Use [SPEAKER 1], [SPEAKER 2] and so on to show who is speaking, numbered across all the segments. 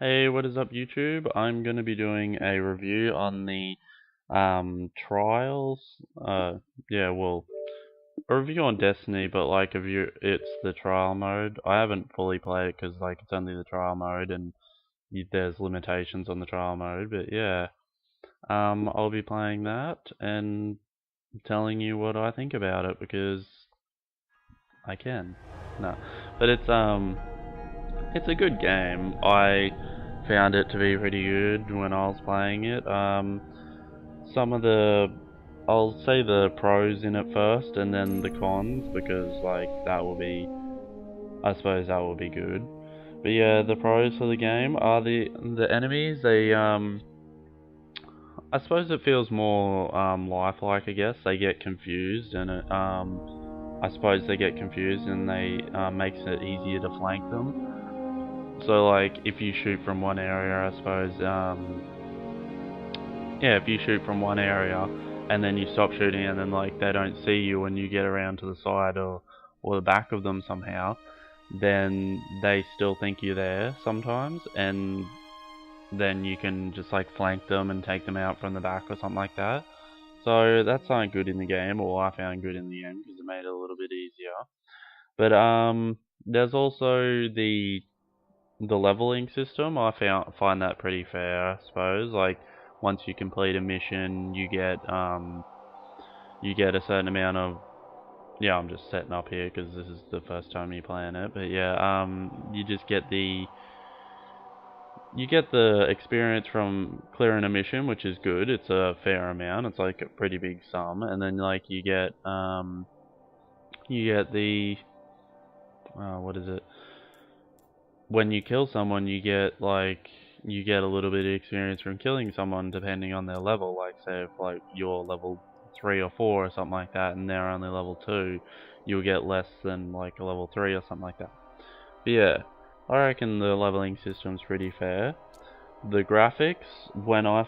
[SPEAKER 1] Hey, what is up YouTube? I'm going to be doing a review on the trials. Yeah, well, a review on Destiny, but like it's the trial mode. I haven't fully played it because like it's only the trial mode and there's limitations on the trial mode. But yeah, I'll be playing that and telling you what I think about it because I can. No, but it's a good game. I found it to be pretty good when I was playing it. Some of I'll say the pros in it first, and then the cons because like I suppose that will be good. But yeah, the pros for the game are the enemies. I suppose it feels more lifelike. I guess they get confused, and I suppose they get confused, and they makes it easier to flank them. So like if you shoot from one area, I suppose yeah, if you shoot from one area and then you stop shooting and then like they don't see you when you get around to the side or the back of them somehow, then they still think you're there sometimes, and then you can just like flank them and take them out from the back or something like that. So that's something good in the game, or I found good in the game because it made it a little bit easier. But there's also the leveling system. Find that pretty fair, I suppose. Like once you complete a mission, you get a certain amount of, yeah. I'm just setting up here because this is the first time you're playing it. But yeah, you just get the experience from clearing a mission, which is good. It's a fair amount. It's like a pretty big sum, and then like you get the what is it? When you kill someone, you get a little bit of experience from killing someone depending on their level. Like say if like you're level 3 or 4 or something like that, and they're only level 2, you'll get less than like a level 3 or something like that. But yeah, I reckon the leveling system's pretty fair. The graphics when I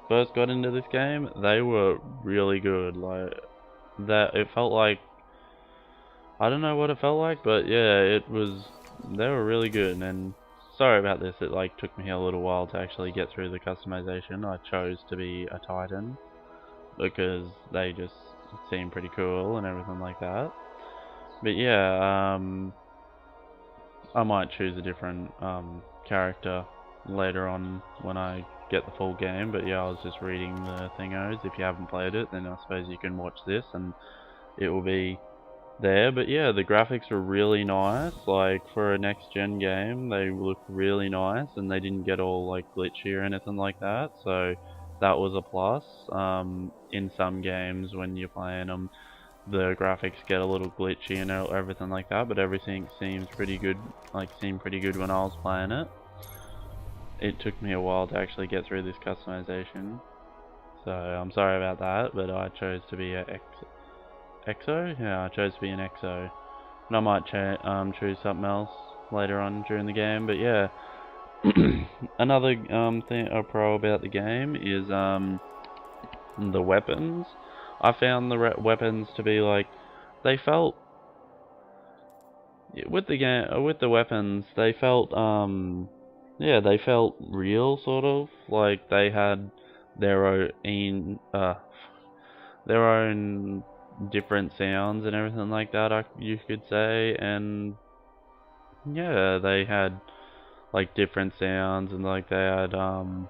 [SPEAKER 1] first got into this game, they were really good. Like that, it felt like, I don't know what it felt like, but yeah, they were really good. And sorry about this, it like took me a little while to actually get through the customization. I chose to be a Titan because they just seem pretty cool and everything like that. But yeah, I might choose a different character later on when I get the full game. But yeah, I was just reading the thingos. If you haven't played it, then I suppose you can watch this and it will be there. But yeah, the graphics are really nice. Like for a next gen game, they look really nice, and they didn't get all like glitchy or anything like that. So that was a plus. In some games when you're playing them, the graphics get a little glitchy and everything like that. But everything seems pretty good. Like seemed pretty good when I was playing it. It took me a while to actually get through this customization. So I'm sorry about that, but I chose to be a EXO? Yeah, I chose to be an EXO. And I might choose something else later on during the game, but yeah. Another thing, a pro about the game is the weapons. I found the weapons to be like, they felt, with the game, with the weapons, they felt yeah, they felt real, sort of like they had their own different sounds and everything like that, you could say. And yeah, they had like different sounds, and like they had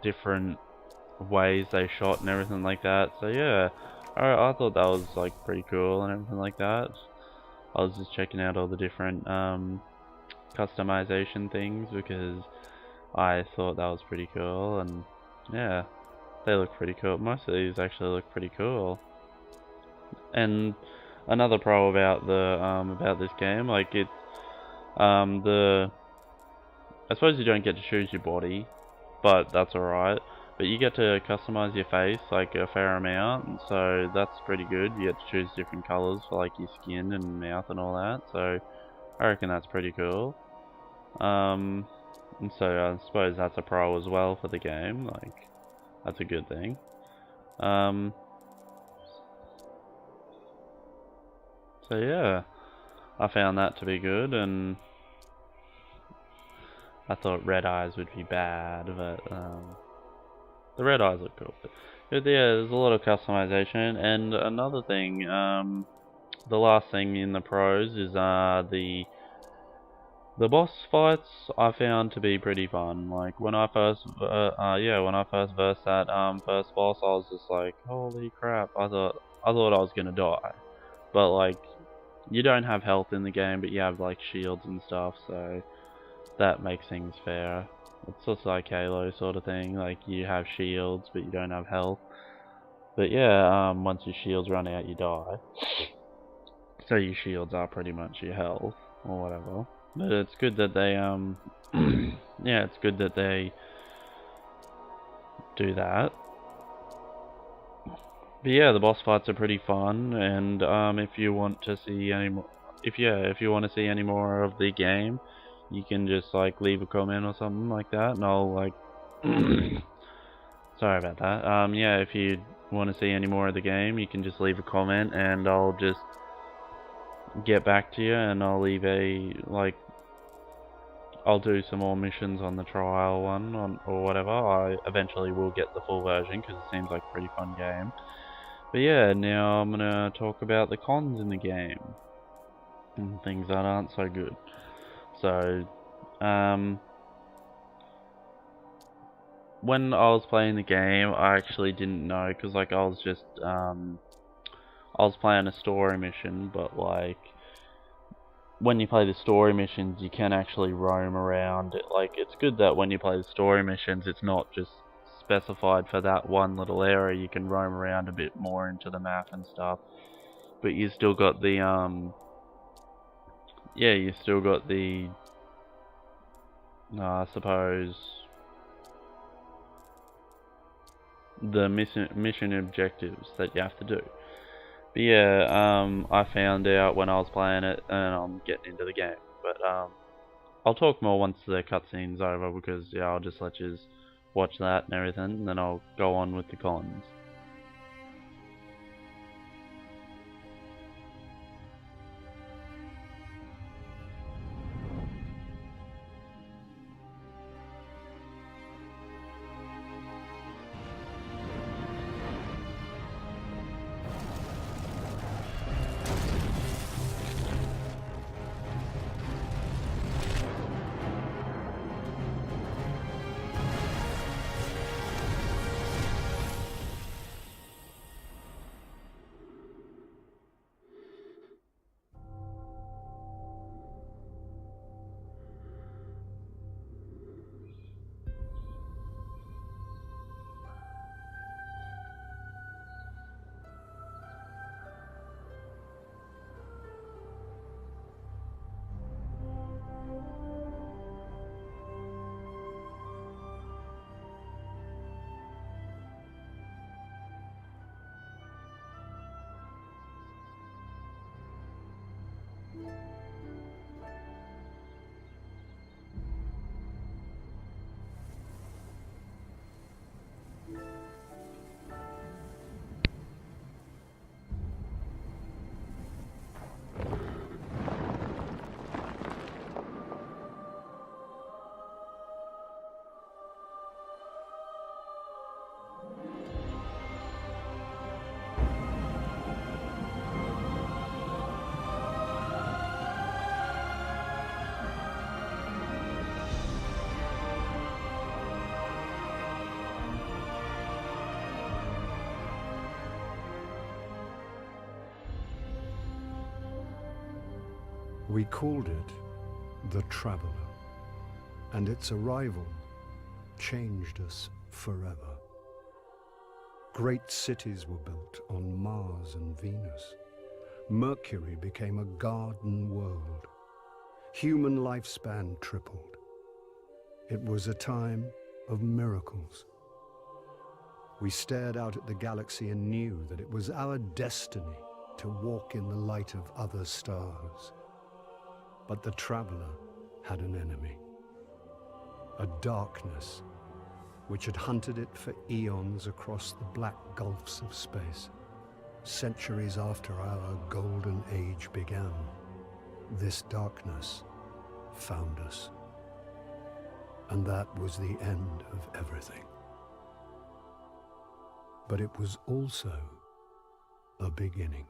[SPEAKER 1] different ways they shot and everything like that. So yeah, I thought that was like pretty cool and everything like that. I was just checking out all the different customization things because I thought that was pretty cool. And yeah, they look pretty cool. Most of these actually look pretty cool. And another pro about this game, like it's the I suppose you don't get to choose your body, but that's alright. But you get to customize your face like a fair amount, so that's pretty good. You get to choose different colors for like your skin and mouth and all that, so I reckon that's pretty cool. And so I suppose that's a pro as well for the game, like that's a good thing. Um, so yeah, I found that to be good. And I thought red eyes would be bad, but the red eyes look cool. But yeah, there's a lot of customization, and another thing, the last thing in the pros is the boss fights I found to be pretty fun. Like when I first, when I first versed that first boss, I was just like, holy crap! I thought I was gonna die. But like, you don't have health in the game, but you have like shields and stuff, so that makes things fair. It's just like Halo sort of thing. Like you have shields, but you don't have health. But yeah, once your shields run out, you die. So your shields are pretty much your health or whatever. But it's good that they yeah, it's good that they do that. But yeah, the boss fights are pretty fun, and if you want to see any more, if you want to see any more of the game, you can just like leave a comment or something like that, and I'll like sorry about that. Yeah, if you want to see any more of the game, you can just leave a comment, and I'll just get back to you, and I'll leave a like. I'll do some more missions on the trial one or whatever. I eventually will get the full version because it seems like a pretty fun game. But yeah, now I'm gonna talk about the cons in the game and things that aren't so good. So, when I was playing the game, I actually didn't know because like I was just I was playing a story mission, but like when you play the story missions, you can actually roam around. Like, it's good that when you play the story missions, it's not just specified for that one little area. You can roam around a bit more into the map and stuff. But you still got the, yeah, you still got the, I suppose, the mission objectives that you have to do. But yeah, I found out when I was playing it, and I'm getting into the game. But I'll talk more once the cutscene's over because yeah, I'll just let you watch that and everything, and then I'll go on with the cons.
[SPEAKER 2] We called it the Traveler, and its arrival changed us forever. Great cities were built on Mars and Venus. Mercury became a garden world. Human lifespan tripled. It was a time of miracles. We stared out at the galaxy and knew that it was our destiny to walk in the light of other stars. But the Traveler had an enemy, a darkness which had hunted it for eons across the black gulfs of space. Centuries after our golden age began, this darkness found us. and that was the end of everything. But it was also a beginning.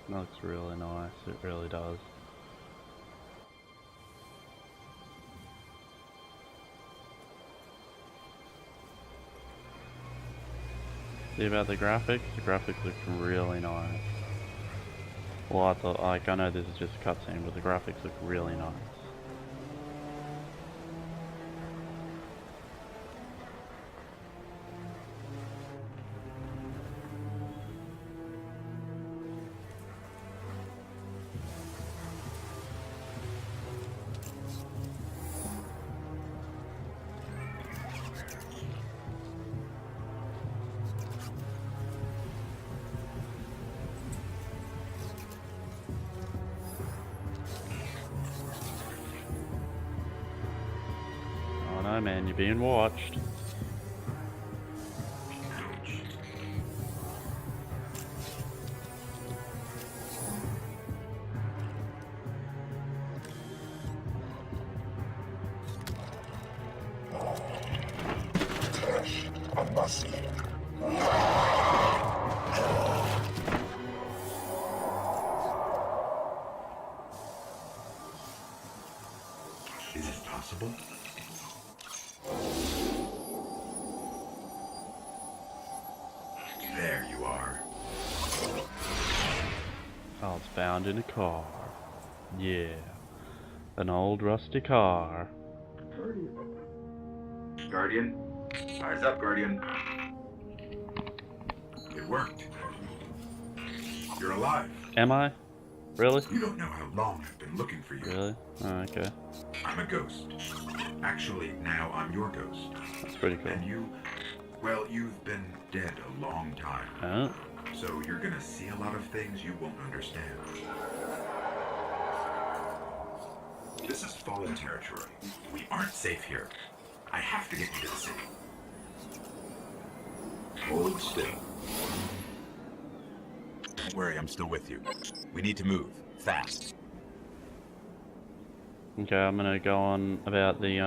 [SPEAKER 1] Looks really nice, it really does. See about the graphics? The graphics look really nice. Well, I thought, like, I know this is just a cutscene, but the graphics look really nice. Oh no, man, you're being watched.
[SPEAKER 3] Is it possible? There you are.
[SPEAKER 1] Oh, it's found in a car. Yeah. An old rusty car.
[SPEAKER 3] Guardian? Eyes up, Guardian. It worked. You're alive.
[SPEAKER 1] Am I? Really?
[SPEAKER 3] You don't know how long I've been looking for you.
[SPEAKER 1] Really? Oh, okay.
[SPEAKER 3] I'm a ghost. Actually, now I'm your ghost.
[SPEAKER 1] That's pretty cool.
[SPEAKER 3] And you, well, you've been dead a long time.
[SPEAKER 1] Oh.
[SPEAKER 3] So you're gonna see a lot of things you won't understand. This is fallen territory. We aren't safe here. I have to get you to the city. Hold still. Don't worry, I'm still with you. We need to move. Fast.
[SPEAKER 1] Okay, I'm gonna go on about the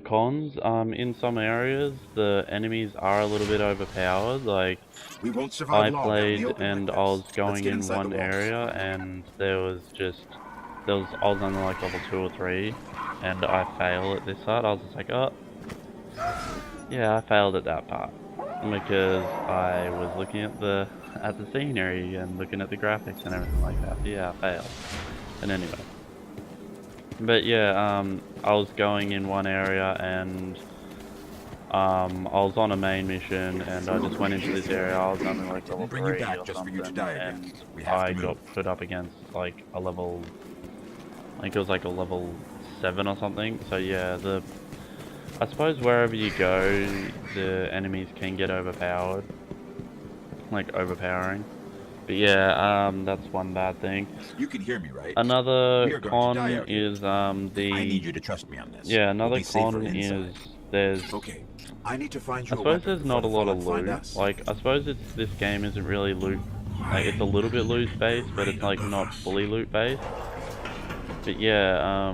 [SPEAKER 1] cons. In some areas, the enemies are a little bit overpowered. Like,
[SPEAKER 3] We won't survive
[SPEAKER 1] I
[SPEAKER 3] long
[SPEAKER 1] played
[SPEAKER 3] out in the open
[SPEAKER 1] and
[SPEAKER 3] like
[SPEAKER 1] I
[SPEAKER 3] this.
[SPEAKER 1] was
[SPEAKER 3] Let's
[SPEAKER 1] going
[SPEAKER 3] get
[SPEAKER 1] in
[SPEAKER 3] inside
[SPEAKER 1] one
[SPEAKER 3] the walls.
[SPEAKER 1] area, and I was only like level 2 or 3, and I failed at this part. I was just like, oh, yeah, I failed at that part because I was looking at the scenery and looking at the graphics and everything like that. Yeah, I failed. And anyway. But yeah, I was going in one area and I was on a main mission and I just went into this area. I was only like level 3 or something, and I got put up against like a level, I think it was like a level 7 or something. So yeah, I suppose wherever you go, the enemies can get overpowered, like overpowering. But yeah, that's one bad thing.
[SPEAKER 3] You can hear me, right?
[SPEAKER 1] Another con is
[SPEAKER 3] I need you to trust me on this.
[SPEAKER 1] yeah, another
[SPEAKER 3] We'll be safer
[SPEAKER 1] con is
[SPEAKER 3] inside.
[SPEAKER 1] there's
[SPEAKER 3] Okay, I need to find
[SPEAKER 1] I
[SPEAKER 3] you a
[SPEAKER 1] suppose
[SPEAKER 3] weapon
[SPEAKER 1] there's
[SPEAKER 3] before
[SPEAKER 1] not a
[SPEAKER 3] the
[SPEAKER 1] lot of
[SPEAKER 3] Fallen find
[SPEAKER 1] loot.
[SPEAKER 3] us.
[SPEAKER 1] Like, I suppose this game isn't really loot, like, it's a little bit loot based, but it's like not fully loot based. But yeah,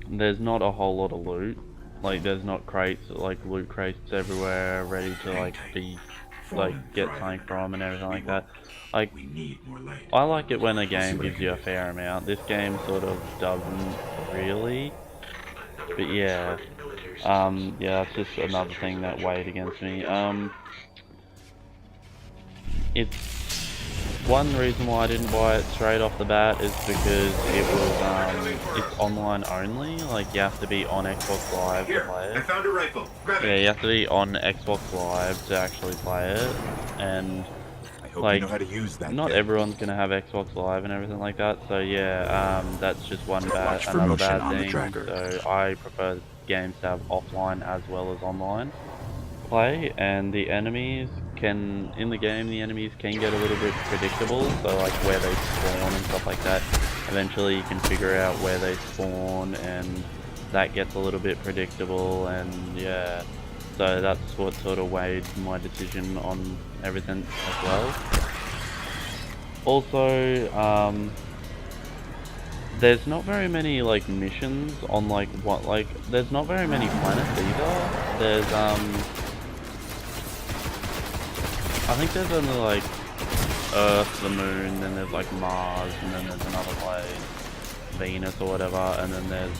[SPEAKER 1] there's not a whole lot of loot. Like, there's not crates, like loot crates everywhere ready to like be, like, get something from and everything like that. Like,
[SPEAKER 3] We need more light.
[SPEAKER 1] I like it when a game gives you a fair amount. This game sort of doesn't really. But yeah, yeah, that's just another thing that weighed against me. It's one reason why I didn't buy it straight off the bat is because it was it's online only. Like you have to be on Xbox Live to play
[SPEAKER 3] I
[SPEAKER 1] it.
[SPEAKER 3] found a rifle. Grab
[SPEAKER 1] Yeah,
[SPEAKER 3] it.
[SPEAKER 1] you have to be on Xbox Live to actually play it, and
[SPEAKER 3] I hope you
[SPEAKER 1] like
[SPEAKER 3] know how to use that
[SPEAKER 1] not
[SPEAKER 3] gun.
[SPEAKER 1] everyone's gonna have Xbox Live and everything like that. So yeah, that's just
[SPEAKER 3] Watch for
[SPEAKER 1] another
[SPEAKER 3] motion
[SPEAKER 1] bad
[SPEAKER 3] on the
[SPEAKER 1] thing.
[SPEAKER 3] tracker.
[SPEAKER 1] So I prefer games to have offline as well as online play, and the enemies in the game the enemies can get a little bit predictable, so like where they spawn and stuff like that. Eventually you can figure out where they spawn, and that gets a little bit predictable, and yeah, so that's what sort of weighed my decision on everything as well. Also, there's not very many like missions on there's not very many planets either. I think there's only like Earth, the Moon, then there's like Mars, and then there's another place, Venus or whatever, and then there's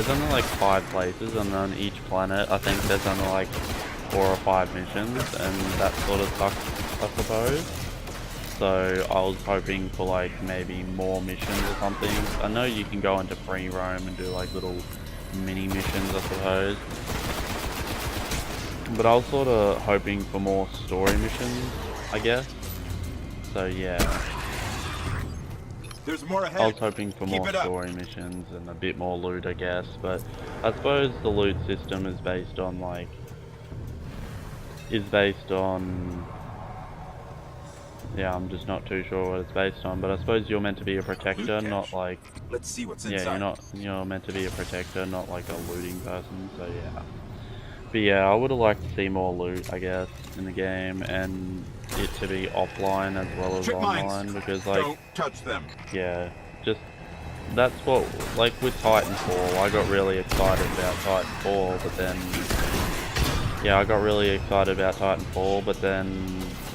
[SPEAKER 1] only like 5 places, and on each planet I think there's only like 4 or 5 missions, and that sort of sucks, I suppose. So I was hoping for like maybe more missions or something. I know you can go into free roam and do like little mini missions, I suppose. But I was sort of hoping for more story missions, I guess. So yeah,
[SPEAKER 3] There's more ahead.
[SPEAKER 1] I was hoping for more story missions and a bit more loot, I guess. But I suppose the loot system is based on yeah, I'm just not too sure what it's based on. But I suppose you're meant to be a protector, not like
[SPEAKER 3] Let's see what's
[SPEAKER 1] yeah,
[SPEAKER 3] inside.
[SPEAKER 1] you're meant to be a protector, not like a looting person. So yeah. But yeah, I would have liked to see more loot, I guess, in the game, and it to be offline as well as online, because like,
[SPEAKER 3] Don't touch them.
[SPEAKER 1] yeah, just, that's what, like with Titanfall, I got really excited about Titanfall, but then, yeah, I got really excited about Titanfall, but then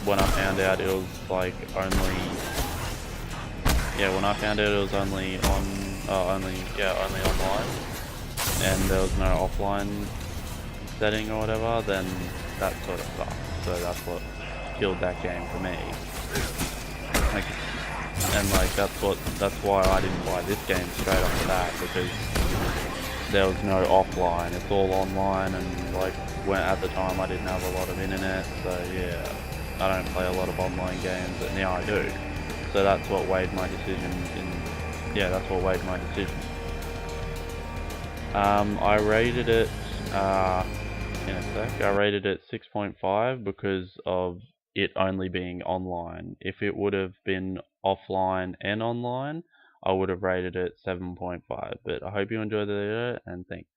[SPEAKER 1] when I found out it was like only, yeah, when I found out it was only on, only online, and there was no offline setting or whatever, then that sort of sucks. So that's what killed that game for me. Like, and like that's why I didn't buy this game straight off the bat, because there was no offline. It's all online, and like when at the time I didn't have a lot of internet, so yeah, I don't play a lot of online games, but now I do. So that's what weighed my decision that's what weighed my decision. I rated it in a sec. I rated it 6.5 because of it only being online. If it would have been offline and online, I would have rated it 7.5. But I hope you enjoyed the video, and thanks.